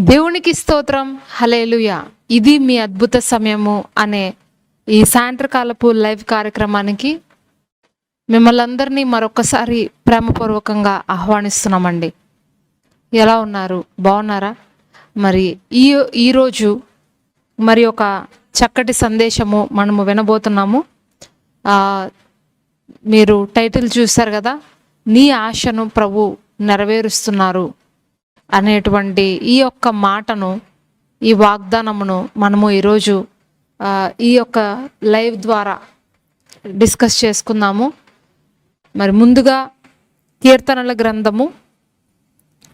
దేవునికి స్తోత్రం. హల్లెలూయా. ఇది మీ అద్భుత సమయము అనే ఈ సాయంత్రకాలపు లైవ్ కార్యక్రమానికి మిమ్మల్ని అందరినీ మరొకసారి ప్రేమపూర్వకంగా ఆహ్వానిస్తున్నామండి. ఎలా ఉన్నారు? బాగున్నారా? మరి ఈరోజు మరి ఒక చక్కటి సందేశము మనము వినబోతున్నాము. మీరు టైటిల్ చూస్తారు కదా, నీ ఆశను ప్రభు నెరవేరుస్తున్నారు అనేటువంటి ఈ యొక్క మాటను, ఈ వాగ్దానమును మనము ఈరోజు ఈ యొక్క లైవ్ ద్వారా డిస్కస్ చేసుకుందాము. మరి ముందుగా కీర్తనల గ్రంథము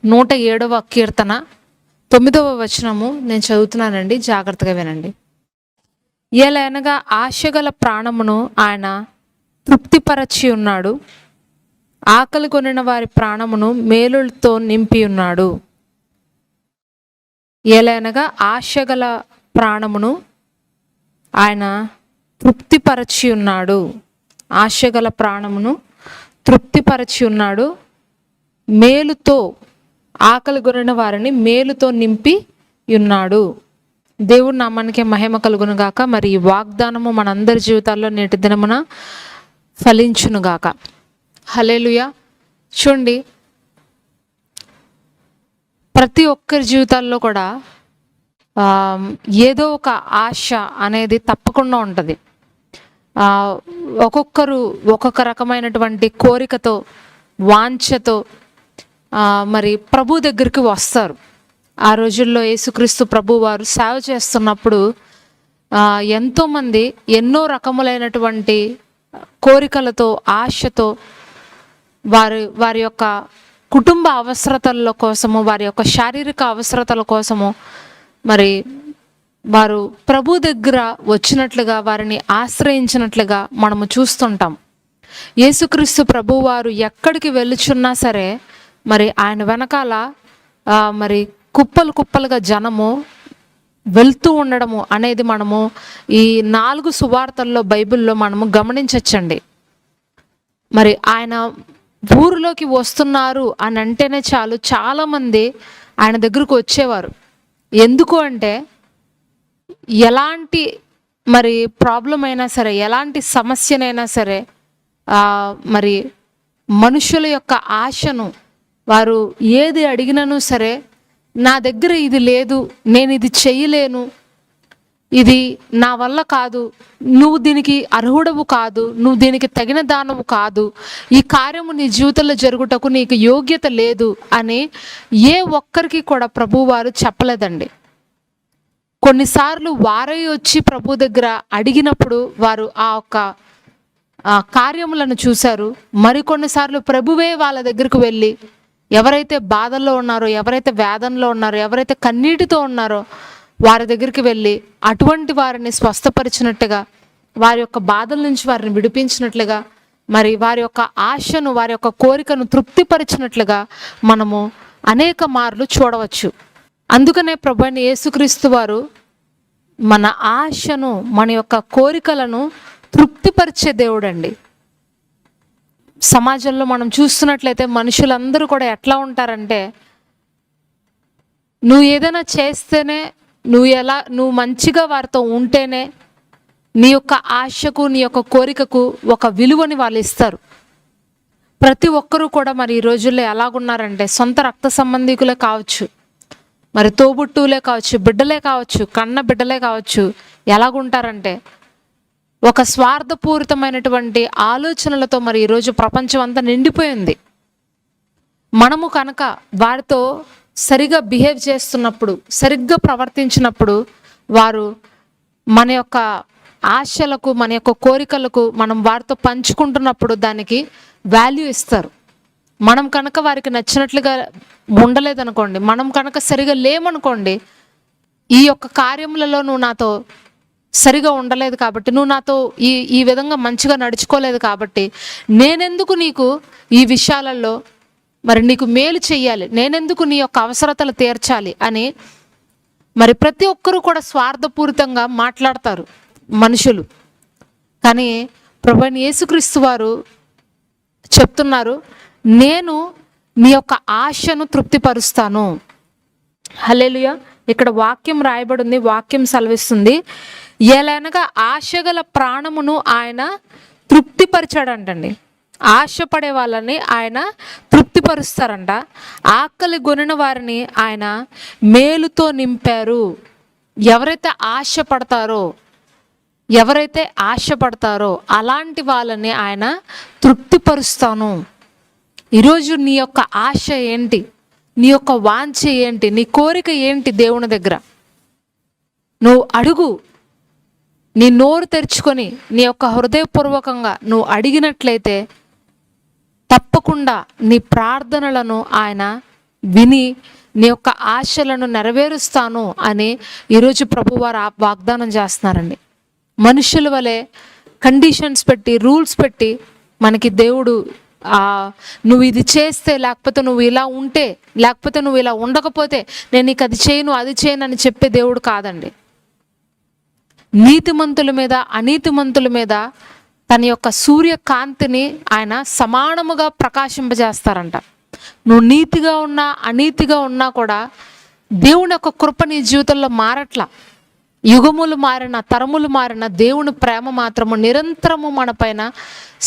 107వ కీర్తన 9వ వచనము నేను చదువుతున్నానండి, జాగ్రత్తగా వినండి. ఏలైనగా ఆశగల ప్రాణమును ఆయన తృప్తిపరచి ఉన్నాడు, ఆకలి కొనిన వారి ప్రాణమును మేలులతో నింపి ఉన్నాడు. ఏలైనగా ఆశగల ప్రాణమును ఆయన తృప్తిపరచి ఉన్నాడు, ఆశగల ప్రాణమును తృప్తిపరచి ఉన్నాడు, మేలుతో ఆకలి కొనిన వారిని మేలుతో నింపి ఉన్నాడు. దేవుడి నామానికి మహిమ కలుగునుగాక. మరి ఈ వాగ్దానము మనందరి జీవితాల్లో నేటి దినమున ఫలించునుగాక. హల్లెలూయా. చూడండి, ప్రతి ఒక్కరి జీవితాల్లో కూడా ఏదో ఒక ఆశ అనేది తప్పకుండా ఉంటుంది. ఒక్కొక్కరు ఒక్కొక్క రకమైనటువంటి కోరికతో, వాంఛతో మరి ప్రభు దగ్గరికి వస్తారు. ఆ రోజుల్లో యేసుక్రీస్తు ప్రభు వారు సేవ చేస్తున్నప్పుడు ఎంతోమంది ఎన్నో రకములైనటువంటి కోరికలతో, ఆశతో వారి యొక్క కుటుంబ అవసరతల కోసము, వారి యొక్క శారీరక అవసరతల కోసము మరి వారు ప్రభు దగ్గర వచ్చినట్లుగా, వారిని ఆశ్రయించినట్లుగా మనము చూస్తుంటాం. యేసుక్రీస్తు ప్రభు వారు ఎక్కడికి వెళ్ళుచున్నా సరే మరి ఆయన వెనకాల మరి కుప్పలుగా జనము వెళ్తూ ఉండడము అనేది మనము ఈ 4 సువార్తల్లో బైబిల్లో మనము గమనించవచ్చండి. మరి ఆయన ఊరిలోకి వస్తున్నారు అని అంటేనే చాలు, చాలామంది ఆయన దగ్గరకు వచ్చేవారు. ఎందుకు అంటే ఎలాంటి మరి ప్రాబ్లం అయినా సరే, ఎలాంటి సమస్యనైనా సరే మరి మనుషుల యొక్క ఆశను వారు ఏది అడిగినను సరే, నా దగ్గర ఇది లేదు, నేను ఇది చేయలేను, ఇది నా వల్ల కాదు, నువ్వు దీనికి అర్హుడవు కాదు, నువ్వు దీనికి తగిన దానవు కాదు, ఈ కార్యము నీ జీవితంలో జరుగుటకు నీకు యోగ్యత లేదు అని ఏ ఒక్కరికి కూడా ప్రభువారు చెప్పలేదండి. కొన్నిసార్లు వారే వచ్చి ప్రభు దగ్గర అడిగినప్పుడు వారు ఆ యొక్క కార్యములను చూశారు. మరికొన్నిసార్లు ప్రభువే వాళ్ళ దగ్గరకు వెళ్ళి ఎవరైతే బాధల్లో ఉన్నారో, ఎవరైతే వేదనలో ఉన్నారో, ఎవరైతే కన్నీటితో ఉన్నారో వారి దగ్గరికి వెళ్ళి అటువంటి వారిని స్వస్థపరిచినట్టుగా, వారి యొక్క బాధల నుంచి వారిని విడిపించినట్లుగా, మరి వారి యొక్క ఆశను, వారి యొక్క కోరికను తృప్తిపరిచినట్లుగా మనము అనేక మార్లు చూడవచ్చు. అందుకనే ప్రభువైన యేసుక్రీస్తు వారు మన ఆశను, మన యొక్క కోరికలను తృప్తిపరిచే దేవుడండి. సమాజంలో మనం చూస్తున్నట్లయితే మనుషులందరూ కూడా ఎట్లా ఉంటారంటే, నువ్వు ఏదైనా చేస్తేనే, నువ్వు మంచిగా వారితో ఉంటేనే నీ యొక్క ఆశకు, నీ యొక్క కోరికకు ఒక విలువని వాళ్ళు ఇస్తారు. ప్రతి ఒక్కరూ కూడా మరి ఈ రోజుల్లో ఎలాగున్నారంటే, సొంత రక్త సంబంధికులే కావచ్చు, మరి తోబుట్టువులే కావచ్చు, బిడ్డలే కావచ్చు, కన్న బిడ్డలే కావచ్చు, ఎలాగుంటారంటే ఒక స్వార్థపూరితమైనటువంటి ఆలోచనలతో మరి ఈరోజు ప్రపంచం అంతా నిండిపోయింది. మనము కనుక వారితో సరిగా బిహేవ్ చేస్తున్నప్పుడు, సరిగ్గా ప్రవర్తించినప్పుడు, వారు మన యొక్క ఆశలకు, మన యొక్క కోరికలకు మనం వారితో పంచుకుంటున్నప్పుడు దానికి వాల్యూ ఇస్తారు. మనం కనుక వారికి నచ్చినట్లుగా ఉండలేదనుకోండి, మనం కనుక సరిగా లేమనుకోండి, ఈ యొక్క కార్యములలో నువ్వు నాతో సరిగా ఉండలేదు కాబట్టి, నువ్వు నాతో ఈ విధంగా మంచిగా నడుచుకోలేదు కాబట్టి, నేనెందుకు నీకు ఈ విషయాలలో మరి నీకు మేలు చెయ్యాలి, నేనెందుకు నీ యొక్క అవసరతలు తీర్చాలి అని మరి ప్రతి ఒక్కరూ కూడా స్వార్థపూరితంగా మాట్లాడతారు మనుషులు. కానీ ప్రభువైన యేసుక్రీస్తు వారు చెప్తున్నారు, నేను నీ యొక్క ఆశను తృప్తిపరుస్తాను. హల్లెలూయా. ఇక్కడ వాక్యం రాయబడి ఉంది, వాక్యం సెలవిస్తుంది, ఎలనగా ఆశగల ప్రాణమును ఆయన తృప్తిపరిచాడంటండి. ఆశపడే వాళ్ళని ఆయన తృప్తిపరుస్తారంట. ఆకలి గొనిన వారిని ఆయన మేలుతో నింపారు. ఎవరైతే ఆశపడతారో అలాంటి వాళ్ళని ఆయన తృప్తిపరుస్తాను. ఈరోజు నీ యొక్క ఆశ ఏంటి? నీ యొక్క వాంఛ ఏంటి? నీ కోరిక ఏంటి? దేవుని దగ్గర నువ్వు అడుగు. నీ నోరు తెరుచుకొని నీ యొక్క హృదయపూర్వకంగా నువ్వు అడిగినట్లయితే తప్పకుండా నీ ప్రార్థనలను ఆయన విని నీ యొక్క ఆశలను నెరవేరుస్తాను అని ఈరోజు ప్రభువారు వాగ్దానం చేస్తున్నారండి. మనుషుల వలె కండిషన్స్ పెట్టి, రూల్స్ పెట్టి మనకి దేవుడు నువ్వు ఇది చేస్తే, లేకపోతే నువ్వు ఇలా ఉంటే, లేకపోతే నువ్వు ఇలా ఉండకపోతే నేను నీకు అది చేయను అని చెప్పే దేవుడు కాదండి. నీతిమంతుల మీద అనీతిమంతుల మీద తన యొక్క సూర్యకాంతిని ఆయన సమానముగా ప్రకాశింపజేస్తారంట. నువ్వు నీతిగా ఉన్నా అనీతిగా ఉన్నా కూడా దేవుని యొక్క కృప నీ జీవితంలో మారట్లా. యుగములు మారిన, తరములు మారిన దేవుని ప్రేమ మాత్రము నిరంతరము మన పైన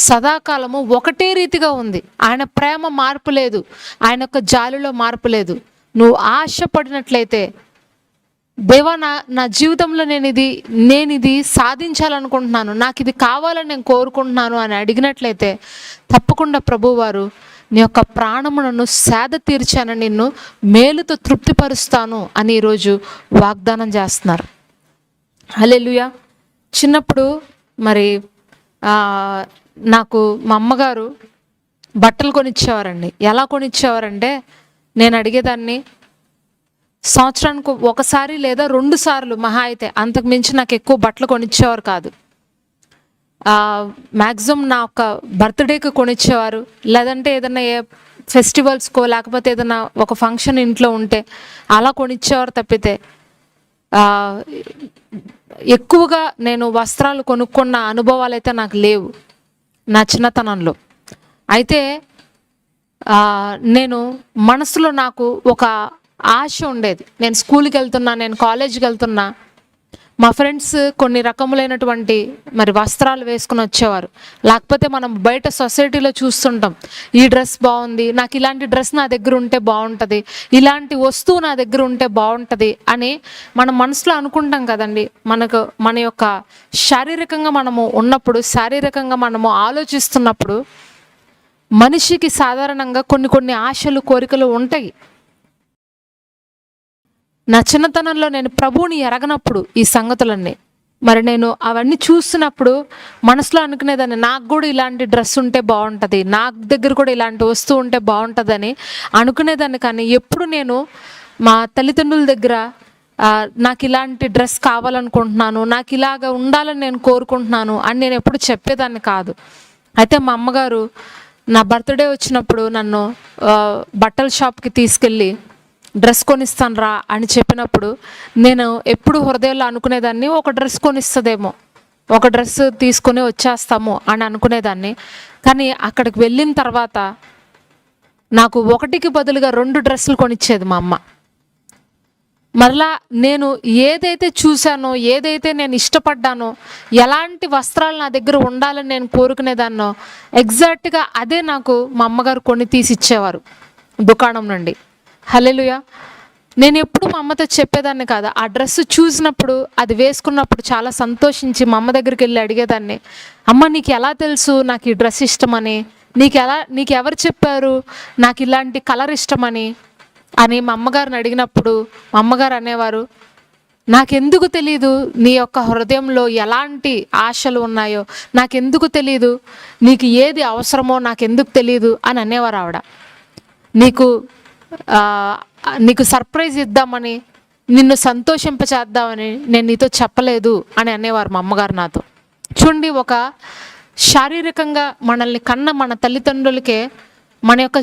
సదాకాలము ఒకటే రీతిగా ఉంది. ఆయన ప్రేమ మార్పు లేదు, ఆయన యొక్క జాలిలో మార్పు లేదు. నువ్వు ఆశపడినట్లయితే, దేవా నా జీవితంలో నేను ఇది సాధించాలనుకుంటున్నాను, నాకు ఇది కావాలని నేను కోరుకుంటున్నాను అని అడిగినట్లయితే తప్పకుండా ప్రభువారు నీ యొక్క ప్రాణములను సేద తీర్చాను, నిన్ను మేలుతో తృప్తిపరుస్తాను అని ఈరోజు వాగ్దానం చేస్తున్నారు. హల్లెలూయా. చిన్నప్పుడు మరి నాకు మా అమ్మగారు బట్టలు కొనిచ్చేవారండి. ఎలా కొనిచ్చేవారంటే, నేను అడిగేదాన్ని, సంవత్సరానికి ఒకసారి లేదా 2 సార్లు మహా అయితే, అంతకు మించి నాకు ఎక్కువ బట్టలు కొనిచ్చేవారు కాదు. మ్యాక్సిమం నా ఒక బర్త్డేకి కొనిచ్చేవారు, లేదంటే ఏదైనా ఫెస్టివల్స్కో లేకపోతే ఏదైనా ఒక ఫంక్షన్ ఇంట్లో ఉంటే అలా కొనిచ్చేవారు తప్పితే ఎక్కువగా నేను వస్త్రాలు కొనుక్కున్న అనుభవాలు అయితే నాకు లేవు నా చిన్నతనంలో. అయితే నేను మనసులో నాకు ఒక ఆశ ఉండేది. నేను స్కూల్కి వెళ్తున్నా, నేను కాలేజీకి వెళ్తున్నా, మా ఫ్రెండ్స్ కొన్ని రకములైనటువంటి మరి వస్త్రాలు వేసుకుని వచ్చేవారు. లేకపోతే మనం బయట సొసైటీలో చూస్తుంటాం, ఈ డ్రెస్ బాగుంది, నాకు ఇలాంటి డ్రెస్ నా దగ్గర ఉంటే బాగుంటుంది, ఇలాంటి వస్తువు నా దగ్గర ఉంటే బాగుంటుంది అని మన మనసులో అనుకుంటాం కదండి. మన యొక్క శారీరకంగా మనము ఉన్నప్పుడు, శారీరకంగా మనము ఆలోచిస్తున్నప్పుడు మనిషికి సాధారణంగా కొన్ని ఆశలు, కోరికలు ఉంటాయి. నా చిన్నతనంలో నేను ప్రభువుని ఎరగనప్పుడు ఈ సంగతులన్నీ మరి నేను అవన్నీ చూస్తున్నప్పుడు మనసులో అనుకునేదాన్ని, నాకు కూడా ఇలాంటి డ్రెస్ ఉంటే బాగుంటుంది, నా దగ్గర కూడా ఇలాంటి వస్తువు ఉంటే బాగుంటుందని అనుకునేదాన్ని. కానీ ఎప్పుడు నేను మా తల్లిదండ్రుల దగ్గర నాకు ఇలాంటి డ్రెస్ కావాలనుకుంటున్నాను, నాకు ఇలాగ ఉండాలని నేను కోరుకుంటున్నాను అని నేను ఎప్పుడు చెప్పేదాన్ని కాదు. అయితే మా అమ్మగారు నా బర్త్డే వచ్చినప్పుడు నన్ను బట్టల షాప్కి తీసుకెళ్ళి డ్రెస్ కొనిస్తాను రా అని చెప్పినప్పుడు నేను ఎప్పుడు హృదయంలో అనుకునేదాన్ని, ఒక డ్రెస్ కొనిస్తుందేమో, ఒక డ్రెస్ తీసుకొని వచ్చేస్తాము అని అనుకునేదాన్ని. కానీ అక్కడికి వెళ్ళిన తర్వాత నాకు 1కి బదులుగా 2 డ్రెస్సులు కొనిచ్చేది మా అమ్మ. మరలా నేను ఏదైతే చూశానో, ఏదైతే నేను ఇష్టపడ్డానో, ఎలాంటి వస్త్రాలు నా దగ్గర ఉండాలని నేను కోరుకునేదాన్నో ఎగ్జాక్ట్గా అదే నాకు మా అమ్మగారు కొని తీసిచ్చేవారు దుకాణం నుండి. హల్లెలూయా. నేను ఎప్పుడు మా అమ్మతో చెప్పేదాన్ని కాదు. ఆ డ్రెస్ చూసినప్పుడు, అది వేసుకున్నప్పుడు చాలా సంతోషించి మా అమ్మ దగ్గరికి వెళ్ళి అడిగేదాన్ని, అమ్మ నీకు ఎలా తెలుసు నాకు ఈ డ్రెస్ ఇష్టమని, నీకు ఎవరు చెప్పారు నాకు ఇలాంటి కలర్ ఇష్టమని అని మా అమ్మగారిని అడిగినప్పుడు మా అమ్మగారు అనేవారు, నాకెందుకు తెలీదు నీ యొక్క హృదయంలో ఎలాంటి ఆశలు ఉన్నాయో, నాకెందుకు తెలీదు నీకు ఏది అవసరమో నాకెందుకు తెలీదు అని అనేవారు ఆవిడ. నీకు సర్ప్రైజ్ ఇద్దామని, నిన్ను సంతోషింపచేద్దామని నేను నీతో చెప్పలేదు అని అనేవారు మా అమ్మగారు నాతో. చూడండి, ఒక శారీరకంగా మనల్ని కన్న మన తల్లిదండ్రులకే మన యొక్క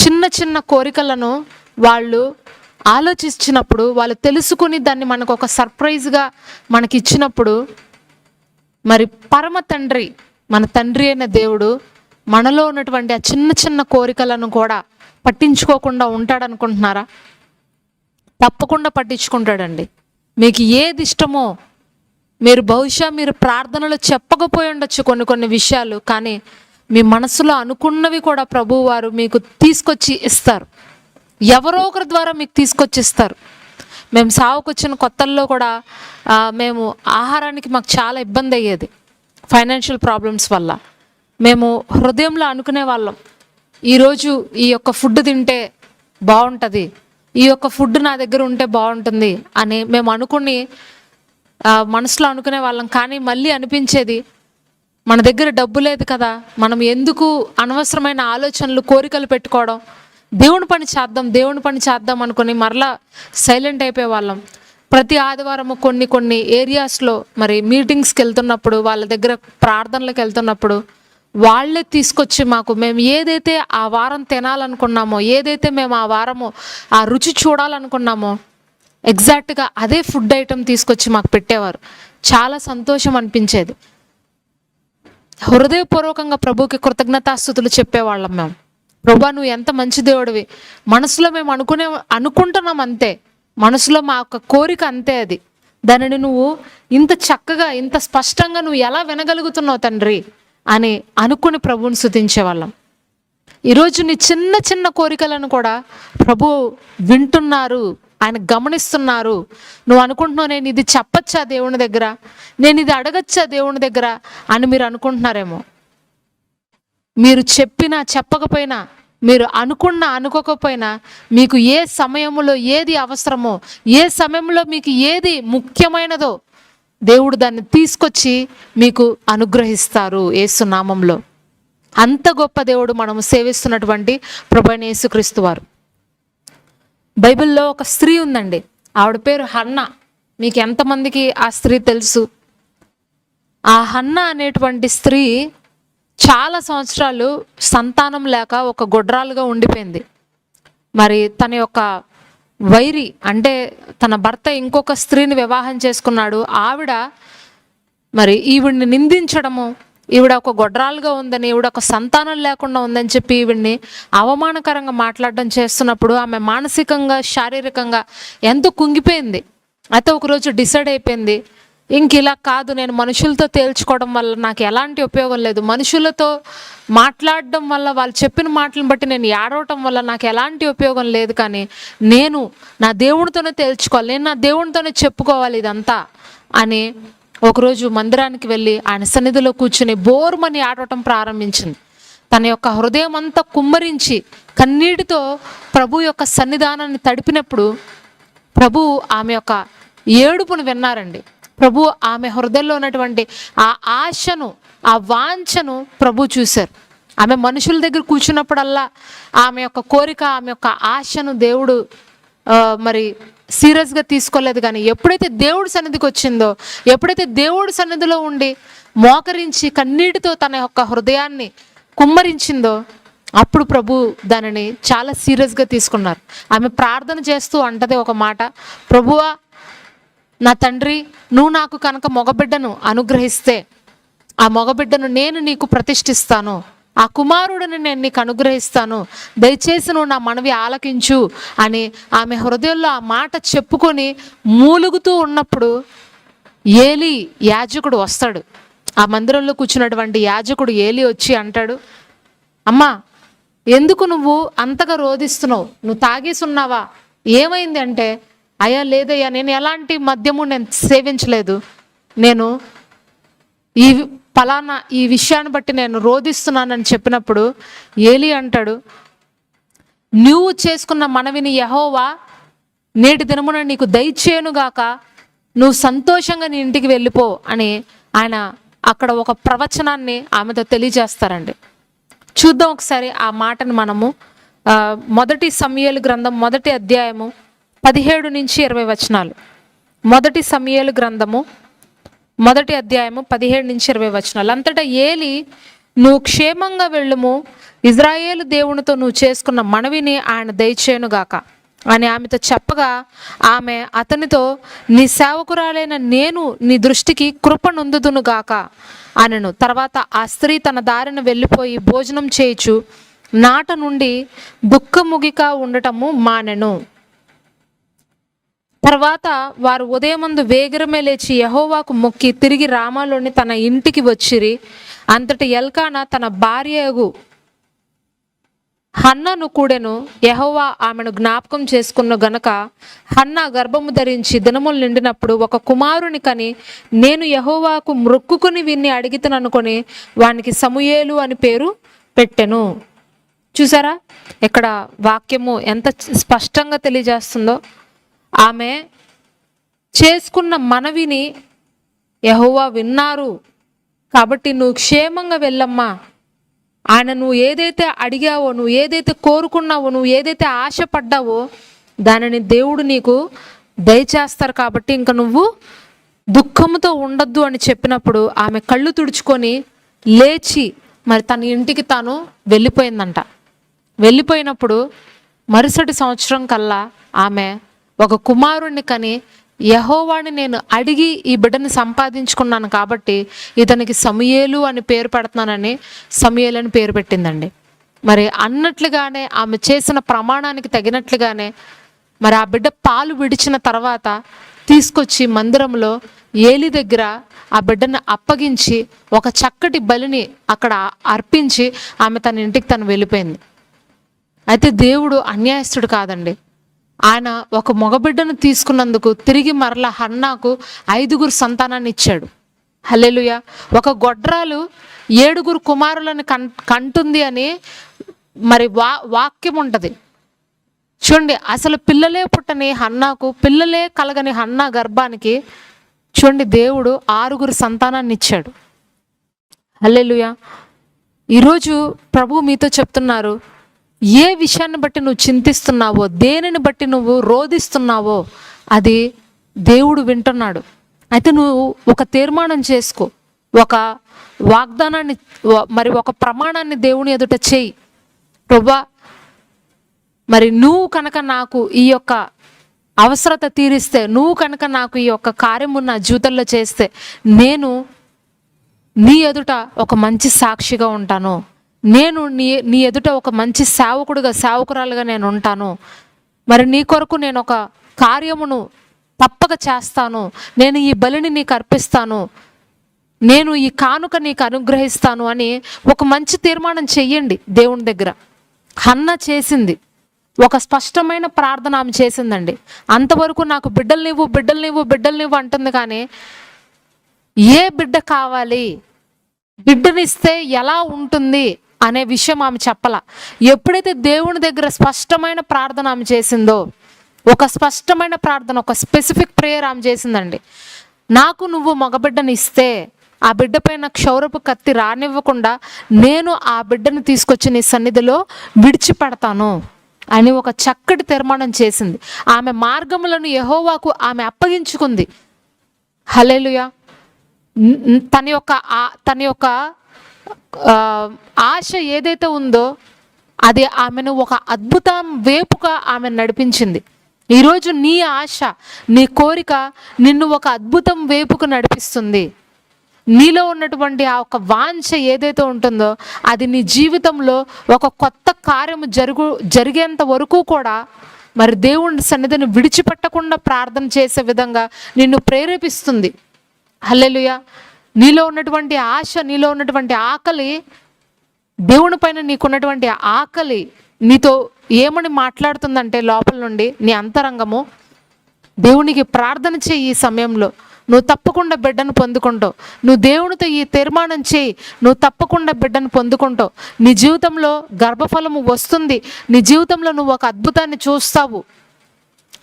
చిన్న కోరికలను వాళ్ళు ఆలోచించినప్పుడు, వాళ్ళు తెలుసుకుని దాన్ని మనకు ఒక సర్ప్రైజ్గా మనకి ఇచ్చినప్పుడు, మరి పరమ తండ్రి, మన తండ్రి అయిన దేవుడు మనలో ఉన్నటువంటి ఆ చిన్న కోరికలను కూడా పట్టించుకోకుండా ఉంటాడనుకుంటున్నారా? తప్పకుండా పట్టించుకుంటాడండి. మీకు ఏది ఇష్టమో మీరు ప్రార్థనలో చెప్పకపోయి ఉండొచ్చు కొన్ని విషయాలు, కానీ మీ మనసులో అనుకున్నవి కూడా ప్రభువు వారు మీకు తీసుకొచ్చి ఇస్తారు. ఎవరో ఒకరి ద్వారా మీకు తీసుకొచ్చి ఇస్తారు. మేము సావుకు వచ్చిన కొత్తల్లో కూడా మేము ఆహారానికి మాకు చాలా ఇబ్బంది అయ్యేది. ఫైనాన్షియల్ ప్రాబ్లమ్స్ వల్ల మేము హృదయంలో అనుకునే వాళ్ళం, ఈరోజు ఈ యొక్క ఫుడ్ తింటే బాగుంటుంది, ఈ యొక్క ఫుడ్ నా దగ్గర ఉంటే బాగుంటుంది అని మేము అనుకుని మనసులో అనుకునే వాళ్ళం. కానీ మళ్ళీ అనిపించేది, మన దగ్గర డబ్బు లేదు కదా, మనం ఎందుకు అనవసరమైన ఆలోచనలు కోరికలు పెట్టుకోవడం, దేవుని పని చేద్దాం అనుకుని మరలా సైలెంట్ అయిపోయే వాళ్ళం. ప్రతి ఆదివారము కొన్ని ఏరియాస్లో మరి మీటింగ్స్కి వెళ్తున్నప్పుడు, వాళ్ళ దగ్గర ప్రార్థనలకు వెళ్తున్నప్పుడు వాళ్ళే తీసుకొచ్చి మేము ఏదైతే ఆ వారం తినాలనుకున్నామో, ఏదైతే మేము ఆ వారము ఆ రుచి చూడాలనుకున్నామో ఎగ్జాక్ట్గా అదే ఫుడ్ ఐటెం తీసుకొచ్చి మాకు పెట్టేవారు. చాలా సంతోషం అనిపించేది. హృదయపూర్వకంగా ప్రభువుకి కృతజ్ఞతాస్తుతులు చెప్పేవాళ్ళం మేము. ప్రభువా, నువ్వు ఎంత మంచి దేవుడివి. మనసులో మేము అనుకుంటున్నాం అంతే, మనసులో మా యొక్క కోరిక అంతే, అది దానిని నువ్వు ఇంత చక్కగా ఇంత స్పష్టంగా నువ్వు ఎలా వినగలుగుతున్నావు తండ్రి అని అనుకుని ప్రభువుని స్తుతించేవాళ్ళం. ఈరోజు నీ చిన్న చిన్న కోరికలను కూడా ప్రభు వింటున్నారు, ఆయన గమనిస్తున్నారు. నువ్వు అనుకుంటున్నావు, నేను ఇది చెప్పచ్చా దేవుని దగ్గర, నేను ఇది అడగచ్చా దేవుని దగ్గర అని మీరు అనుకుంటున్నారేమో. మీరు చెప్పినా చెప్పకపోయినా, మీరు అనుకోకపోయినా, మీకు ఏ సమయంలో ఏది అవసరమో, ఏ సమయంలో మీకు ఏది ముఖ్యమైనదో దేవుడు దాన్ని తీసుకొచ్చి మీకు అనుగ్రహిస్తారు యేసు నామంలో. అంత గొప్ప దేవుడు మనము సేవిస్తున్నటువంటి ప్రభువైన యేసుక్రీస్తు వారు. బైబిల్లో ఒక స్త్రీ ఉందండి, ఆవిడ పేరు హన్నా. మీకు ఎంతమందికి ఆ స్త్రీ తెలుసు? ఆ హన్నా అనేటువంటి స్త్రీ చాలా సంవత్సరాలు సంతానం లేక ఒక గొడ్రాలుగా ఉండిపోయింది. మరి తన యొక్క వైరి అంటే తన భర్త ఇంకొక స్త్రీని వివాహం చేసుకున్నాడు. ఆవిడ మరి ఈవిడ్ని నిందించడము, ఈవిడ ఒక గొడ్రాలుగా ఉందని, ఈవిడ ఒక సంతానం లేకుండా ఉందని చెప్పి ఈవిడ్ని అవమానకరంగా మాట్లాడడం చేస్తున్నప్పుడు ఆమె మానసికంగా శారీరకంగా ఎంతో కుంగిపోయింది. అయితే ఒకరోజు డిసైడ్ అయిపోయింది, ఇంక ఇలా కాదు, నేను మనుషులతో తేల్చుకోవడం వల్ల నాకు ఎలాంటి ఉపయోగం లేదు, మనుషులతో మాట్లాడడం వల్ల, వాళ్ళు చెప్పిన మాటలను బట్టి నేను ఏడవటం వల్ల నాకు ఎలాంటి ఉపయోగం లేదు, కానీ నేను నా దేవునితోనే తేల్చుకోవాలి, నేను నా దేవునితోనే చెప్పుకోవాలి ఇదంతా అని ఒకరోజు మందిరానికి వెళ్ళి ఆయన సన్నిధిలో కూర్చుని బోర్మని ఆడటం ప్రారంభించింది. తన యొక్క హృదయం అంతా కుమ్మరించి కన్నీటితో ప్రభు యొక్క సన్నిధానాన్ని తడిపినప్పుడు ప్రభు ఆమె యొక్క ఏడుపును విన్నారండి. ప్రభు ఆమె హృదయంలో ఉన్నటువంటి ఆ ఆశను, ఆ వాంఛను ప్రభు చూశారు. ఆమె మనుషుల దగ్గర కూర్చున్నప్పుడల్లా ఆమె యొక్క కోరిక, ఆమె యొక్క ఆశను దేవుడు మరి సీరియస్గా తీసుకోలేదు. కానీ ఎప్పుడైతే దేవుడి సన్నిధికి వచ్చిందో, ఎప్పుడైతే దేవుడి సన్నిధిలో ఉండి మోకరించి కన్నీటితో తన యొక్క హృదయాన్ని కుమ్మరించిందో, అప్పుడు ప్రభు దానిని చాలా సీరియస్గా తీసుకున్నారు. ఆమె ప్రార్థన చేస్తూ అంటది ఒక మాట, ప్రభువా నా తండ్రి, నువ్వు నాకు కనుక మగబిడ్డను అనుగ్రహిస్తే ఆ మగబిడ్డను నేను నీకు ప్రతిష్ఠిస్తాను, ఆ కుమారుడిని నేను నీకు అనుగ్రహిస్తాను, దయచేసి నువ్వు నా మనవి ఆలకించు అని ఆమె హృదయంలో ఆ మాట చెప్పుకొని మూలుగుతూ ఉన్నప్పుడు ఏలీ యాజకుడు వస్తాడు. ఆ మందిరంలో కూర్చున్నటువంటి యాజకుడు ఏలీ వచ్చి అంటాడు, అమ్మా ఎందుకు నువ్వు అంతగా రోధిస్తున్నావు, నువ్వు తాగేసి ఉన్నావా, ఏమైంది అంటే, అయ్యా లేదయ్యా, నేను ఎలాంటి మద్యము నేను సేవించలేదు, నేను ఫలానా ఈ విషయాన్ని బట్టి నేను రోధిస్తున్నానని చెప్పినప్పుడు ఏలీ అంటాడు, నువ్వు చేసుకున్న మనవిని యెహోవా నేటి దినమున నీకు దయచేయునుగాక, నువ్వు సంతోషంగా నీ ఇంటికి వెళ్ళిపో అని ఆయన అక్కడ ఒక ప్రవచనాన్ని ఆమెతో తెలియజేస్తారండి. చూద్దాం ఒకసారి ఆ మాటను మనము. 1 సమూయేలు గ్రంథం 1వ అధ్యాయము 17 నుంచి 20 వచనాలు. 1 సమూయేలు గ్రంథము 1వ అధ్యాయము 17 నుంచి 20 వచనాలు. అంతటా ఏలీ, నువ్వు క్షేమంగా వెళ్ళుము, ఇజ్రాయేలు దేవునితో నువ్వు చేసుకున్న మనవిని ఆయన దయచేయునుగాక అని ఆమెతో చెప్పగా, ఆమె అతనితో, నీ సేవకురాలైన నేను నీ దృష్టికి కృప నొందుదునుగాక అనెను. తర్వాత ఆ స్త్రీ తన దారిన వెళ్ళిపోయి భోజనం చేయుచు నాట నుండి దుఃఖముగిక ఉండటము మానెను. తర్వాత వారు ఉదయమందు వేగరమే లేచి యెహోవాకు మొక్కి తిరిగి రామాలోని తన ఇంటికి వచ్చిరి. అంతటి ఎల్కానా తన భార్యగు హన్నను కూడెను. యెహోవా ఆమెను జ్ఞాపకం చేసుకున్న గనుక హన్న గర్భము ధరించి దినములు నిండినప్పుడు ఒక కుమారుని కని, నేను యెహోవాకు మ్రొక్కుకుని విన్ని అడిగితననుకొని వానికి సమూయేలు అని పేరు పెట్టెను. చూసారా ఇక్కడ వాక్యము ఎంత స్పష్టంగా తెలియజేస్తుందో. ఆమె చేసుకున్న మనవిని యెహోవా విన్నారు కాబట్టి నువ్వు క్షేమంగా వెళ్ళమ్మా, ఆయన నువ్వు ఏదైతే అడిగావో, నువ్వు ఏదైతే కోరుకున్నావో, నువ్వు ఏదైతే ఆశపడ్డావో దానిని దేవుడు నీకు దయచేస్తారు కాబట్టి ఇంకా నువ్వు దుఃఖంతో ఉండొద్దు అని చెప్పినప్పుడు ఆమె కళ్ళు తుడుచుకొని లేచి మరి తన ఇంటికి తాను వెళ్ళిపోయిందంట. వెళ్ళిపోయినప్పుడు మరుసటి సంవత్సరం కల్లా ఆమె ఒక కుమారుణ్ణి కని, యెహోవాని నేను అడిగి ఈ బిడ్డని సంపాదించుకున్నాను కాబట్టి ఇతనికి సమూయేలు అని పేరు పెడుతున్నానని సమూయేలు అని పేరు పెట్టిందండి. మరి అన్నట్లుగానే ఆమె చేసిన ప్రమాణానికి తగినట్లుగానే మరి ఆ బిడ్డ పాలు విడిచిన తర్వాత తీసుకొచ్చి మందిరంలో ఏలి దగ్గర ఆ బిడ్డను అప్పగించి ఒక చక్కటి బలిని అక్కడ అర్పించి ఆమె తన ఇంటికి తను వెళ్ళిపోయింది. అయితే దేవుడు అన్యాయస్తుడు కాదండి. ఆయన ఒక మగబిడ్డను తీసుకున్నందుకు తిరిగి మరలా హన్నాకు 5 సంతానాన్ని ఇచ్చాడు. హల్లెలూయా. ఒక గొడ్రాలు 7 కుమారులను కంటుంది అని మరి వాక్యం ఉంటుంది చూడండి. అసలు పిల్లలే పుట్టని హన్నాకు, పిల్లలే కలగని హన్నా గర్భానికి చూడండి దేవుడు 6 సంతానాన్ని ఇచ్చాడు. హల్లెలూయా. ఈరోజు ప్రభు మీతో చెప్తున్నారు, ఏ విషయాన్ని బట్టి నువ్వు చింతిస్తున్నావో, దేనిని బట్టి నువ్వు రోధిస్తున్నావో అది దేవుడు వింటున్నాడు. అయితే నువ్వు ఒక తీర్మానం చేసుకో, ఒక వాగ్దానాన్ని మరి ఒక ప్రమాణాన్ని దేవుని ఎదుట చేయి. ప్రభువా, మరి నువ్వు కనుక నాకు ఈ యొక్క అవసరత తీరిస్తే, నువ్వు కనుక నాకు ఈ యొక్క కార్యము నా జీవితంలో చేస్తే నేను నీ ఎదుట ఒక మంచి సాక్షిగా ఉంటాను, నేను నీ ఎదుట ఒక మంచి సేవకురాలుగా నేను ఉంటాను, మరి నీ కొరకు నేను ఒక కార్యమును తప్పక చేస్తాను, నేను ఈ బలిని నీకు అర్పిస్తాను, నేను ఈ కానుక నీకు అనుగ్రహిస్తాను అని ఒక మంచి తీర్మానం చెయ్యండి దేవుని దగ్గర. హన్న చేసింది ఒక స్పష్టమైన ప్రార్థన ఆమె చేసిందండి. అంతవరకు నాకు బిడ్డలు అంటుంది కానీ ఏ బిడ్డ కావాలి, బిడ్డనిస్తే ఎలా ఉంటుంది అనే విషయం ఆమె చెప్పల. ఎప్పుడైతే దేవుని దగ్గర స్పష్టమైన ప్రార్థన ఆమె చేసిందో, ఒక స్పష్టమైన ప్రార్థన, ఒక స్పెసిఫిక్ ప్రేయర్ ఆమె చేసిందండి. నాకు నువ్వు మగబిడ్డని ఇస్తే ఆ బిడ్డ పైన క్షౌరపు కత్తి రానివ్వకుండా నేను ఆ బిడ్డను తీసుకొచ్చి నీ సన్నిధిలో విడిచిపెడతాను అని ఒక చక్కటి తీర్మానం చేసింది. ఆమె మార్గములను యెహోవాకు ఆమె అప్పగించుకుంది. హల్లెలూయా. తన యొక్క ఆశ ఏదైతే ఉందో అది ఆమెను ఒక అద్భుతం వేపుగా ఆమె నడిపించింది. ఈరోజు నీ ఆశ, నీ కోరిక నిన్ను ఒక అద్భుతం వేపుకు నడిపిస్తుంది. నీలో ఉన్నటువంటి ఆ ఒక వాంఛ ఏదైతే ఉంటుందో అది నీ జీవితంలో ఒక కొత్త కార్యము జరిగేంత వరకు కూడా మరి దేవుని సన్నిధిని విడిచిపెట్టకుండా ప్రార్థన చేసే విధంగా నిన్ను ప్రేరేపిస్తుంది. హల్లెలూయా. నీలో ఉన్నటువంటి ఆశ, నీలో ఉన్నటువంటి ఆకలి, దేవుని పైన నీకున్నటువంటి ఆకలి నీతో ఏమని మాట్లాడుతుందంటే లోపల నుండి నీ అంతరంగము, దేవునికి ప్రార్థన చేయి. ఈ సమయంలో నువ్వు తప్పకుండా బిడ్డను పొందుకుంటావు. నువ్వు దేవునితో ఈ తీర్మానం చేయి, నువ్వు తప్పకుండా బిడ్డను పొందుకుంటావు. నీ జీవితంలో గర్భఫలము వస్తుంది. నీ జీవితంలో నువ్వు ఒక అద్భుతాన్ని చూస్తావు.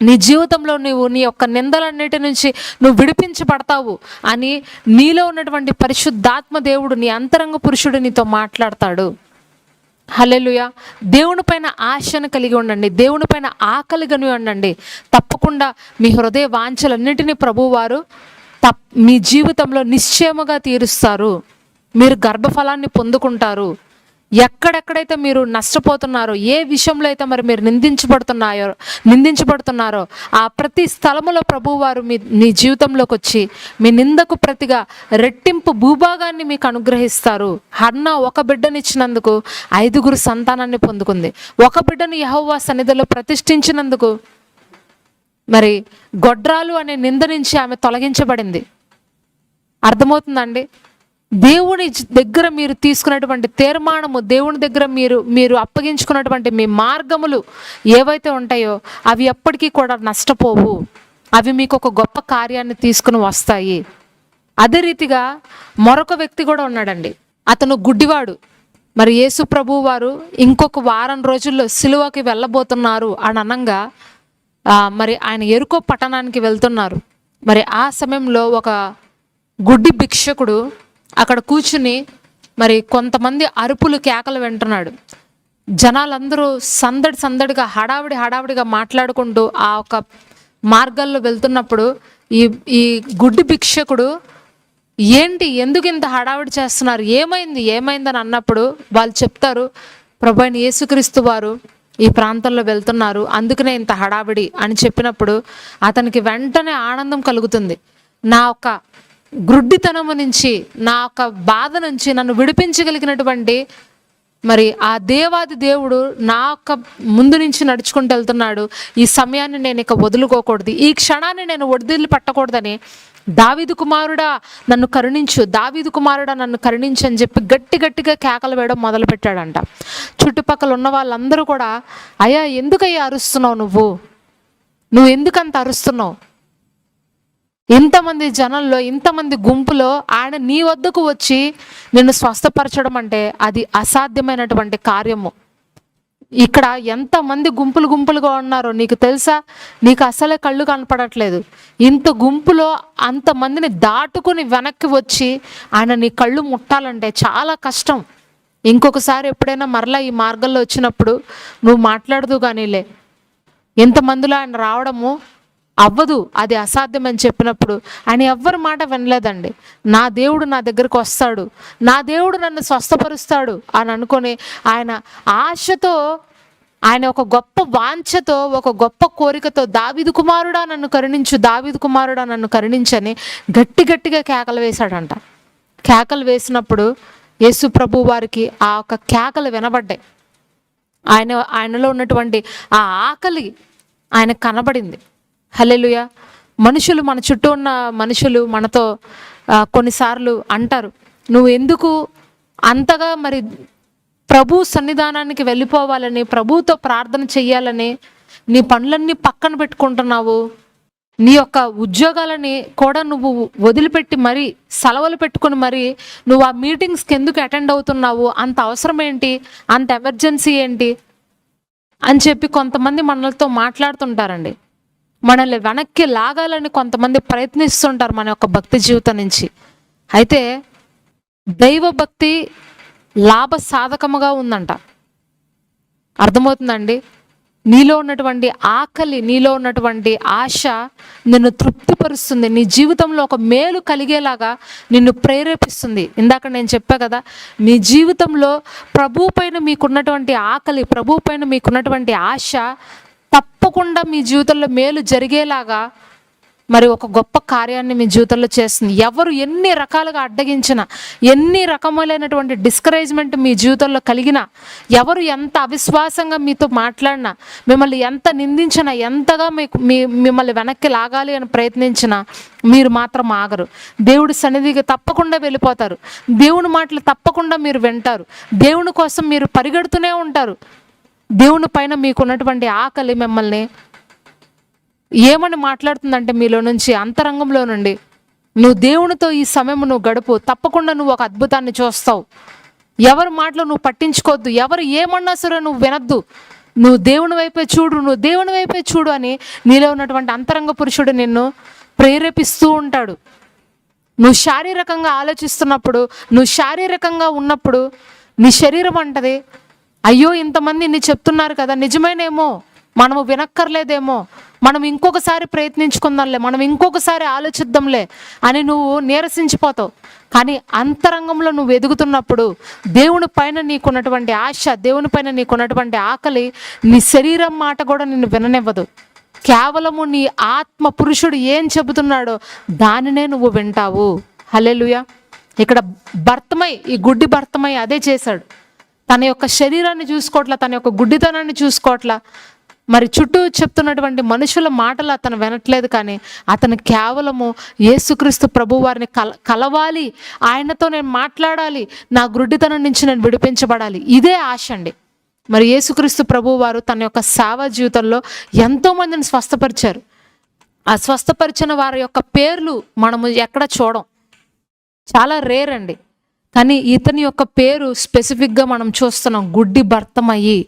నీ జీవితంలో నువ్వు నీ యొక్క నిందలన్నిటి నుంచి నువ్వు విడిపించబడతావు అని నీలో ఉన్నటువంటి పరిశుద్ధాత్మ దేవుడు, నీ అంతరంగ పురుషుడు నీతో మాట్లాడతాడు. హల్లెలూయా. దేవుని పైన ఆశను కలిగి ఉండండి, దేవుని పైన ఆకలిగాని ఉండండి. తప్పకుండా మీ హృదయ వాంఛలన్నిటినీ ప్రభువారు మీ జీవితంలో నిశ్చయముగా తీరుస్తారు. మీరు గర్భఫలాన్ని పొందుకుంటారు. ఎక్కడెక్కడైతే మీరు నష్టపోతున్నారో, ఏ విషయంలో అయితే మరి మీరు నిందించబడుతున్నారో ఆ ప్రతి స్థలములో ప్రభువారు మీ జీవితంలోకి వచ్చి మీ నిందకు ప్రతిగా రెట్టింపు భూభాగాన్ని మీకు అనుగ్రహిస్తారు. హన్నా ఒక బిడ్డనిచ్చినందుకు 5 సంతానాన్ని పొందుకుంది. ఒక బిడ్డను యెహోవా సన్నిధిలో ప్రతిష్ఠించినందుకు మరి గొడ్రాలు అనే నింద నుంచి ఆమె తొలగించబడింది. అర్థమవుతుందండి? దేవుని దగ్గర మీరు తీసుకున్నటువంటి తీర్మానము, దేవుని దగ్గర మీరు అప్పగించుకున్నటువంటి మీ మార్గములు ఏవైతే ఉంటాయో అవి ఎప్పటికీ కూడా నష్టపోవు. అవి మీకు ఒక గొప్ప కార్యాన్ని తీసుకుని వస్తాయి. అదే రీతిగా మరొక వ్యక్తి కూడా ఉన్నాడండి. అతను గుడ్డివాడు. మరి యేసు ప్రభువు వారు ఇంకొక వారం రోజుల్లో సిలువకి వెళ్ళబోతున్నారు అని అనంగా మరి ఆయన ఎరుకో పట్టణానికి వెళ్తున్నారు. మరి ఆ సమయంలో ఒక గుడ్డి భిక్షకుడు అక్కడ కూర్చుని మరి కొంతమంది అరుపులు కేకలు వింటున్నాడు. జనాలందరూ సందడిగా హడావిడిగా మాట్లాడుకుంటూ ఆ ఒక మార్గాల్లో వెళ్తున్నప్పుడు ఈ గుడ్డి భిక్షకుడు ఏంటి, ఎందుకు ఇంత హడావిడి చేస్తున్నారు, ఏమైందని అన్నప్పుడు వాళ్ళు చెప్తారు, ప్రభువైన యేసుక్రీస్తు వారు ఈ ప్రాంతంలో వెళ్తున్నారు, అందుకనే ఇంత హడావిడి అని చెప్పినప్పుడు అతనికి వెంటనే ఆనందం కలుగుతుంది. నా ఒక గ్రుడ్డితనము నుంచి, నా ఒక బాధ నుంచి నన్ను విడిపించగలిగినటువంటి మరి ఆ దేవాది దేవుడు నా యొక్క ముందు నుంచి నడుచుకుంటూ వెళ్తున్నాడు. ఈ సమయాన్ని నేను ఇక వదులుకోకూడదు, ఈ క్షణాన్ని నేను వదిలి పట్టకూడదని దావీదు కుమారుడా నన్ను కరుణించు, దావీదు కుమారుడా నన్ను కరుణించు అని చెప్పి గట్టిగా కేకలు వేయడం మొదలుపెట్టాడంట. చుట్టుపక్కల ఉన్న వాళ్ళందరూ కూడా, అయ్యా ఎందుకయ్యా అరుస్తున్నావు, నువ్వు ఎందుకంత అరుస్తున్నావు, ఇంతమంది జనంలో ఇంతమంది గుంపులో ఆయన నీ వద్దకు వచ్చి నిన్ను స్వస్థపరచడం అంటే అది అసాధ్యమైనటువంటి కార్యము. ఇక్కడ ఎంతమంది గుంపులుగా ఉన్నారో నీకు తెలుసా? నీకు అసలే కళ్ళు కనపడట్లేదు. ఇంత గుంపులో అంతమందిని దాటుకుని వెనక్కి వచ్చి ఆయన నీ కళ్ళు ముట్టాలంటే చాలా కష్టం. ఇంకొకసారి ఎప్పుడైనా మరలా ఈ మార్గంలో వచ్చినప్పుడు నువ్వు మాట్లాడదు కానీలే, ఎంతమందిలో ఆయన రావడము అవ్వదు, అది అసాధ్యం అని చెప్పినప్పుడు ఆయన ఎవ్వరి మాట వినలేదండి. నా దేవుడు నా దగ్గరకు వస్తాడు, నా దేవుడు నన్ను స్వస్థపరుస్తాడు అని అనుకొని ఆయన ఆశతో, ఆయన ఒక గొప్ప వాంఛతో, ఒక గొప్ప కోరికతో దావీదు కుమారుడా నన్ను కరుణించు, దావీదు కుమారుడా నన్ను కరుణించని గట్టిగా కేకలు వేశాడంట. కేకలు వేసినప్పుడు యేసు ప్రభు వారికి ఆ ఒక కేకలు వినబడ్డాయి. ఆయనలో ఉన్నటువంటి ఆ ఆకలి ఆయన కనబడింది. హల్లెలూయా. మనుషులు, మన చుట్టూ ఉన్న మనుషులు మనతో కొన్నిసార్లు అంటారు, నువ్వు ఎందుకు అంతగా మరి ప్రభు సన్నిధానానికి వెళ్ళిపోవాలని, ప్రభుతో ప్రార్థన చెయ్యాలని నీ పనులన్నీ పక్కన పెట్టుకుంటున్నావు, నీ యొక్క ఉద్యోగాలని కూడా నువ్వు వదిలిపెట్టి మరి సెలవులు పెట్టుకుని మరి నువ్వు ఆ మీటింగ్స్కి ఎందుకు అటెండ్ అవుతున్నావు, అంత అవసరం ఏంటి, అంత ఎమర్జెన్సీ ఏంటి అని చెప్పి కొంతమంది మనలతో మాట్లాడుతుంటారండి. మనల్ని వెనక్కి లాగాలని కొంతమంది ప్రయత్నిస్తుంటారు మన యొక్క భక్తి జీవితం నుంచి. అయితే దైవభక్తి లాభ సాధకముగా ఉందంట. అర్థమవుతుందండి? నీలో ఉన్నటువంటి ఆకలి, నీలో ఉన్నటువంటి ఆశ నిన్ను తృప్తిపరుస్తుంది, నీ జీవితంలో ఒక మేలు కలిగేలాగా నిన్ను ప్రేరేపిస్తుంది. ఇందాక నేను చెప్పా కదా, నీ జీవితంలో ప్రభు పైన మీకున్నటువంటి ఆకలి, ప్రభు పైన మీకున్నటువంటి ఆశ తప్పకుండా మీ జీవితంలో మేలు జరిగేలాగా మరి ఒక గొప్ప కార్యాన్ని మీ జీవితంలో చేస్తుంది. ఎవరు ఎన్ని రకాలుగా అడ్డగించినా, ఎన్ని రకములైనటువంటి డిస్కరేజ్మెంట్ మీ జీవితంలో కలిగినా, ఎవరు ఎంత అవిశ్వాసంగా మీతో మాట్లాడినా, మిమ్మల్ని ఎంత నిందించినా, ఎంతగా మిమ్మల్ని వెనక్కి లాగాలి అని ప్రయత్నించినా మీరు మాత్రం ఆగరు. దేవుడి సన్నిధికి తప్పకుండా వెళ్ళిపోతారు. దేవుని మాటలు తప్పకుండా మీరు వింటారు. దేవుని కోసం మీరు పరిగెడుతూనే ఉంటారు. దేవుని పైన మీకున్నటువంటి ఆకలి మిమ్మల్ని ఏమని మాట్లాడుతుందంటే, మీలో నుంచి, అంతరంగంలో నుండి, నువ్వు దేవునితో ఈ సమయం నువ్వు గడుపు, తప్పకుండా నువ్వు ఒక అద్భుతాన్ని చూస్తావు. ఎవరి మాటలు నువ్వు పట్టించుకోవద్దు, ఎవరు ఏమన్నా సరే నువ్వు వినద్దు, నువ్వు దేవుని వైపే చూడు అని నీలో ఉన్నటువంటి అంతరంగ పురుషుడు నిన్ను ప్రేరేపిస్తూ ఉంటాడు. నువ్వు శారీరకంగా ఆలోచిస్తున్నప్పుడు, నువ్వు శారీరకంగా ఉన్నప్పుడు నీ శరీరం అంటది, అయ్యో ఇంతమంది ఇన్ని చెప్తున్నారు కదా, నిజమేనేమో, మనము వినక్కర్లేదేమో, మనం ఇంకొకసారి ప్రయత్నించుకుందాంలే, మనం ఇంకొకసారి ఆలోచిద్దాంలే అని నువ్వు నీరసించిపోతావు. కానీ అంతరంగంలో నువ్వు ఎదుగుతున్నప్పుడు దేవుని పైన నీకున్నటువంటి ఆశ, దేవుని పైన నీకున్నటువంటి ఆకలి నీ శరీరం మాట కూడా నిన్ను విననివ్వదు. కేవలము నీ ఆత్మ పురుషుడు ఏం చెబుతున్నాడో దానినే నువ్వు వింటావు. హల్లెలూయా. ఇక్కడ భర్తమై, ఈ గుడ్డి భర్తమై అదే చేశాడు. తన యొక్క శరీరాన్ని చూసుకోవట్లా, తన యొక్క గుడ్డితనాన్ని చూసుకోవట్లా, మరి చుట్టూ చెప్తున్నటువంటి మనుషుల మాటలు అతను వినట్లేదు, కానీ అతను కేవలము యేసుక్రీస్తు ప్రభు వారిని కలవాలి, ఆయనతో నేను మాట్లాడాలి, నా గుడ్డితనం నుంచి నేను విడిపించబడాలి, ఇదే ఆశ అండి. మరి యేసుక్రీస్తు ప్రభు వారు తన యొక్క సేవా జీవితంలో ఎంతోమందిని స్వస్థపరిచారు. ఆ స్వస్థపరిచిన వారి యొక్క పేర్లు మనము ఎక్కడ చూడం, చాలా రేర్ అండి. కానీ ఇతని యొక్క పేరు స్పెసిఫిక్గా మనం చూస్తున్నాం, గుడ్డి భర్తమయ్యి.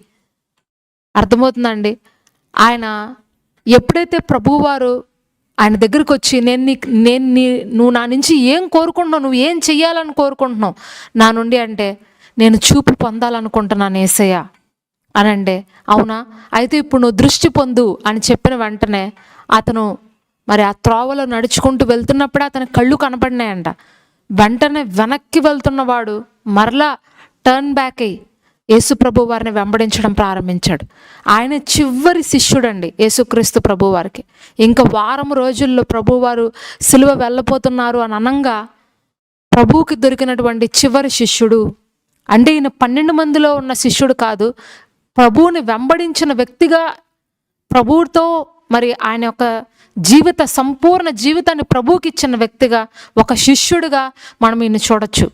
అర్థమవుతుందండి? ఆయన ఎప్పుడైతే ప్రభువారు ఆయన దగ్గరికి వచ్చి నువ్వు నా నుంచి ఏం కోరుకుంటున్నావు, నువ్వు ఏం చెయ్యాలని కోరుకుంటున్నావు నా నుండి అంటే, నేను చూపు పొందాలనుకుంటున్నాను యేసయ్య అని అంటే, అవునా అయితే ఇప్పుడు నువ్వు దృష్టి పొందు అని చెప్పిన వెంటనే అతను మరి ఆ త్రోవలో నడుచుకుంటూ వెళ్తున్నప్పుడే అతని కళ్ళు కనపడినాయంట. వెంటనే వెనక్కి వెళ్తున్నవాడు మరలా టర్న్ బ్యాక్ అయ్యి యేసు ప్రభు వారిని వెంబడించడం ప్రారంభించాడు. ఆయన చివరి శిష్యుడండి యేసుక్రీస్తు ప్రభు వారికి. ఇంకా వారం రోజుల్లో ప్రభువారు సిలువ వెళ్ళపోతున్నారు అని అనంగా ప్రభువుకి దొరికినటువంటి చివరి శిష్యుడు అంటే ఈయన 12 మందిలో ఉన్న శిష్యుడు కాదు, ప్రభువుని వెంబడించిన వ్యక్తిగా, ప్రభువుతో మరి ఆయన యొక్క సంపూర్ణ జీవితాన్ని ప్రభువుకి ఇచ్చిన వ్యక్తిగా, ఒక శిష్యుడిగా మనం ఈయన చూడొచ్చు.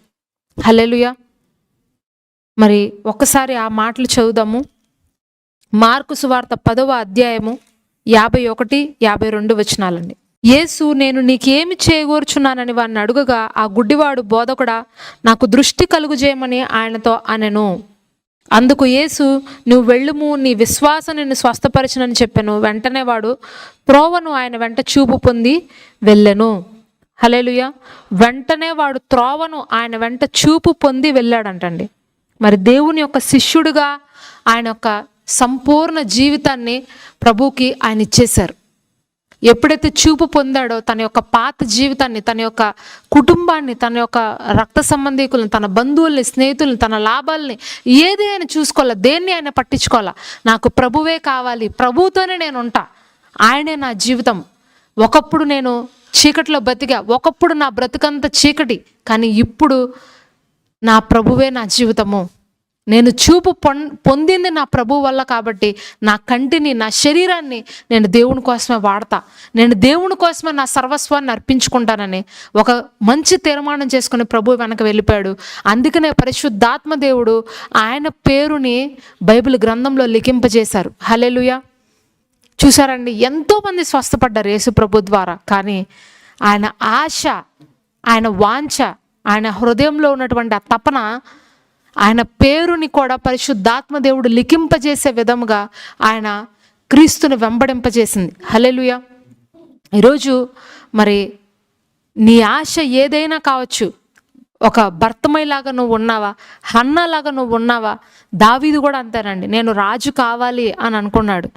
హల్లెలూయా. మరి ఒక్కసారి ఆ మాటలు చదువుదాము. మార్కు సువార్త 10వ అధ్యాయము 51, 52 వచనాలండి. యేసు, నేను నీకేమి చేయగోర్చున్నానని వాడిని అడుగగా, ఆ గుడ్డివాడు, బోధకుడా, నాకు దృష్టి కలుగుజేయమని ఆయనతో అనెను. అందుకు యేసు, నువ్వు వెళ్ళుము, నీ విశ్వాసం నిన్ను స్వస్థపరచునని చెప్పాను. వెంటనే వాడు త్రోవను ఆయన వెంట చూపు పొంది వెళ్ళెను. హల్లెలూయా. వెంటనే వాడు త్రోవను ఆయన వెంట చూపు పొంది వెళ్ళాడంటండి. మరి దేవుని యొక్క శిష్యుడిగా ఆయన యొక్క సంపూర్ణ జీవితాన్ని ప్రభువుకి ఆయన ఇచ్చేశారు. ఎప్పుడైతే చూపు పొందాడో తన యొక్క పాత జీవితాన్ని, తన యొక్క కుటుంబాన్ని, తన యొక్క రక్త సంబంధికులను, తన బంధువుల్ని, స్నేహితుల్ని, తన లాభాలని ఏది ఆయన చూసుకోవాలా, దేన్ని ఆయన పట్టించుకోవాలా. నాకు ప్రభువే కావాలి, ప్రభువుతోనే నేను ఉంటా, ఆయనే నా జీవితం. ఒకప్పుడు నేను చీకటిలో బతికా, ఒకప్పుడు నా బ్రతుకంత చీకటి, కానీ ఇప్పుడు నా ప్రభువే నా జీవితము. నేను చూపు పొందింది నా ప్రభు వల్ల, కాబట్టి నా కంటిని, నా శరీరాన్ని నేను దేవుని కోసమే వాడతా, నేను దేవుని కోసమే నా సర్వస్వాన్ని అర్పించుకుంటానని ఒక మంచి తీర్మానం చేసుకుని ప్రభు వెనక వెళ్ళిపోయాడు. అందుకనే పరిశుద్ధాత్మ దేవుడు ఆయన పేరుని బైబిల్ గ్రంథంలో లిఖింపజేశారు. హల్లెలూయా. చూసారండి, ఎంతోమంది స్వస్థపడ్డారు యేసు ప్రభు ద్వారా. కానీ ఆయన ఆశ, ఆయన వాంఛ, ఆయన హృదయంలో ఉన్నటువంటి ఆ తపన, ఆయన పేరుని కూడా పరిశుద్ధాత్మ దేవుడు లిఖింపజేసే విధముగా ఆయన క్రీస్తుని వెంబడింపజేసింది. హల్లెలూయా. ఈరోజు మరి నీ ఆశ ఏదైనా కావచ్చు. ఒక భర్తమయ్యలాగా నువ్వు ఉన్నావా, హన్నాలాగా నువ్వు ఉన్నావా? దావీదు కూడా అంతేనండి, నేను రాజు కావాలి అని అనుకున్నాడు.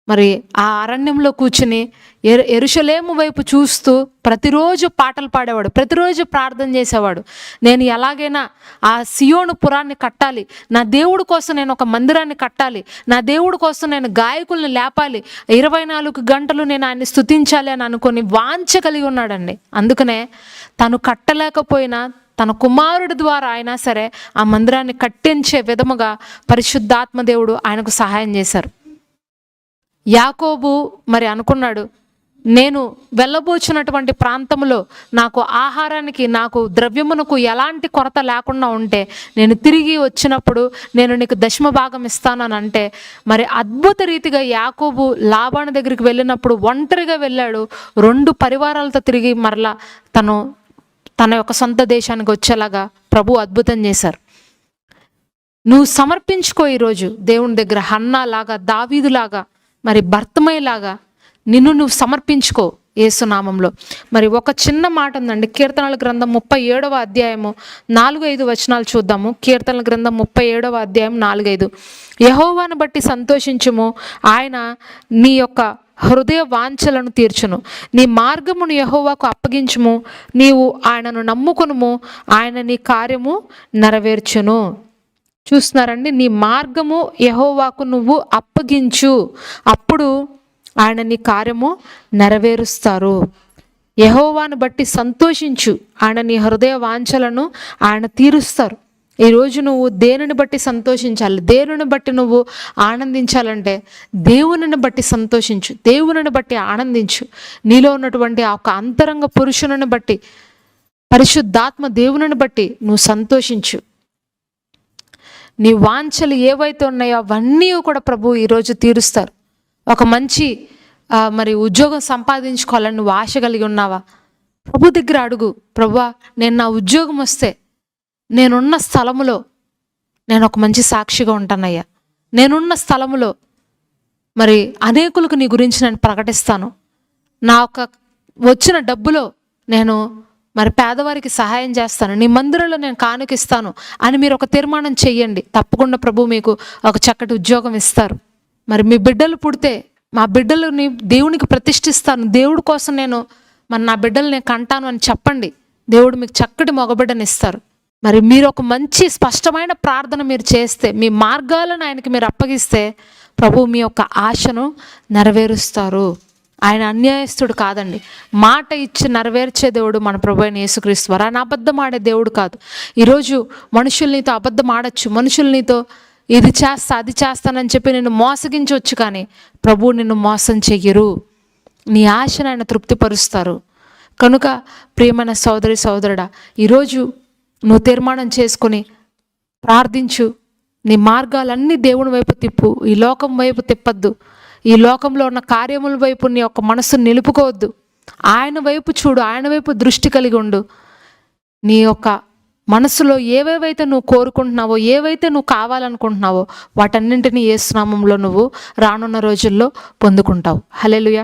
మరి ఆ అరణ్యంలో కూర్చుని యెరూషలేము వైపు చూస్తూ ప్రతిరోజు పాటలు పాడేవాడు, ప్రతిరోజు ప్రార్థన చేసేవాడు. నేను ఎలాగైనా ఆ సియోను పురాన్ని కట్టాలి, నా దేవుడి కోసం నేను ఒక మందిరాన్ని కట్టాలి, నా దేవుడి కోసం నేను గాయకుల్ని లేపాలి, 24 గంటలు నేను ఆయన్ని స్తుతించాలి అని అనుకొని వాంఛ కలిగి ఉన్నాడండి. అందుకనే తను కట్టలేకపోయినా తన కుమారుడి ద్వారా అయినా సరే ఆ మందిరాన్ని కట్టించే విధముగా పరిశుద్ధాత్మ దేవుడు ఆయనకు సహాయం చేశారు. యాకోబు మరి అనుకున్నాడు, నేను వెళ్ళబోచున్నటువంటి ప్రాంతంలో నాకు ఆహారానికి, నాకు ద్రవ్యమునకు ఎలాంటి కొరత లేకుండా ఉంటే నేను తిరిగి వచ్చినప్పుడు నేను నీకు 10వ భాగం ఇస్తానని అంటే, మరి అద్భుత రీతిగా యాకోబు లాబాను దగ్గరికి వెళ్ళినప్పుడు ఒంటరిగా వెళ్ళాడు. 2 పరివారాలతో తిరిగి మరలా తన యొక్క సొంత దేశానికి వచ్చేలాగా ప్రభు అద్భుతం చేశారు. నువ్వు సమర్పించుకో ఈరోజు దేవుని దగ్గర, హన్నాలాగా, దావీదులాగా, మరి భర్తమయ్యలాగా నిన్ను నువ్వు సమర్పించుకో యేసునామంలో. మరి ఒక చిన్న మాట ఉందండి, కీర్తనల గ్రంథం 37వ అధ్యాయము 4-5 వచనాలు చూద్దాము. కీర్తనల గ్రంథం 37వ అధ్యాయం 4-5. యెహోవాను బట్టి సంతోషించుము, ఆయన నీ యొక్క హృదయ వాంఛలను తీర్చును. నీ మార్గమును యెహోవాకు అప్పగించుము, నీవు ఆయనను నమ్ముకొనుము, ఆయన నీ కార్యము నెరవేర్చును. చూస్తున్నారండి, నీ మార్గము యెహోవాకు నువ్వు అప్పగించు, అప్పుడు ఆయన నీ కార్యము నెరవేరుస్తారు. యెహోవాను బట్టి సంతోషించు, ఆయన నీ హృదయ వాంఛలను ఆయన తీరుస్తారు. ఈరోజు నువ్వు దేనిని బట్టి సంతోషించాలి, దేనిని బట్టి నువ్వు ఆనందించాలంటే దేవునిని బట్టి సంతోషించు, దేవునిని బట్టి ఆనందించు. నీలో ఉన్నటువంటి ఆ ఒక అంతరంగ పురుషుని బట్టి, పరిశుద్ధాత్మ దేవునిని బట్టి నువ్వు సంతోషించు. నీ వాంఛలు ఏవైతే ఉన్నాయో అవన్నీ కూడా ప్రభు ఈరోజు తీరుస్తారు. ఒక మంచి మరి ఉద్యోగం సంపాదించుకోవాలని నువ్వు ఆశ కలిగి ఉన్నావా? ప్రభు దగ్గర అడుగు, ప్రభువా నేను నా ఉద్యోగం వస్తే నేనున్న స్థలములో నేను ఒక మంచి సాక్షిగా ఉంటానయ్యా. నేనున్న స్థలములో మరి అనేకులకు నీ గురించి నేను ప్రకటిస్తాను. నా ఒక వచ్చిన డబ్బులో నేను మరి పేదవారికి సహాయం చేస్తాను, నీ మందిరంలో నేను కానుకిస్తాను అని మీరు ఒక తీర్మానం చెయ్యండి. తప్పకుండా ప్రభు మీకు ఒక చక్కటి ఉద్యోగం ఇస్తారు. మరి మీ బిడ్డలు పుడితే మా బిడ్డలని దేవునికి ప్రతిష్ఠిస్తాను, దేవుడి కోసం నేను మరి నా బిడ్డలు నేను కంటాను అని చెప్పండి. దేవుడు మీకు చక్కటి మగబిడ్డని ఇస్తారు. మరి మీరు ఒక మంచి స్పష్టమైన ప్రార్థన మీరు చేస్తే, మీ మార్గాలను ఆయనకి మీరు అప్పగిస్తే ప్రభు మీ యొక్క ఆశను నెరవేరుస్తారు. ఆయన అన్యాయస్తుడు కాదండి, మాట ఇచ్చి నెరవేర్చే దేవుడు మన ప్రభు అయిన యేసుక్రీస్తు వారు. ఆయన అబద్ధం ఆడే దేవుడు కాదు. ఈరోజు మనుషులు నీతో అబద్ధం ఆడచ్చు, మనుషులు నీతో ఇది చేస్తా అది చేస్తానని చెప్పి నిన్ను మోసగించవచ్చు, కానీ ప్రభు నిన్ను మోసం చెయ్యరు. నీ ఆశను ఆయన తృప్తిపరుస్తారు. కనుక ప్రియమైన సోదరి సోదరుడా, ఈరోజు నువ్వు తీర్మానం చేసుకొని ప్రార్థించు. నీ మార్గాలన్నీ దేవుని వైపు తిప్పు, ఈ లోకం వైపు తిప్పద్దు. ఈ లోకంలో ఉన్న కార్యముల వైపు నీ యొక్క మనసును నిలుపుకోవద్దు. ఆయన వైపు చూడు, ఆయన వైపు దృష్టి కలిగి ఉండు. నీ యొక్క మనసులో ఏవేవైతే నువ్వు కోరుకుంటున్నావో, ఏవైతే నువ్వు కావాలనుకుంటున్నావో వాటన్నింటినీ యేసు నామములో నువ్వు రానున్న రోజుల్లో పొందుకుంటావు. హల్లెలూయా.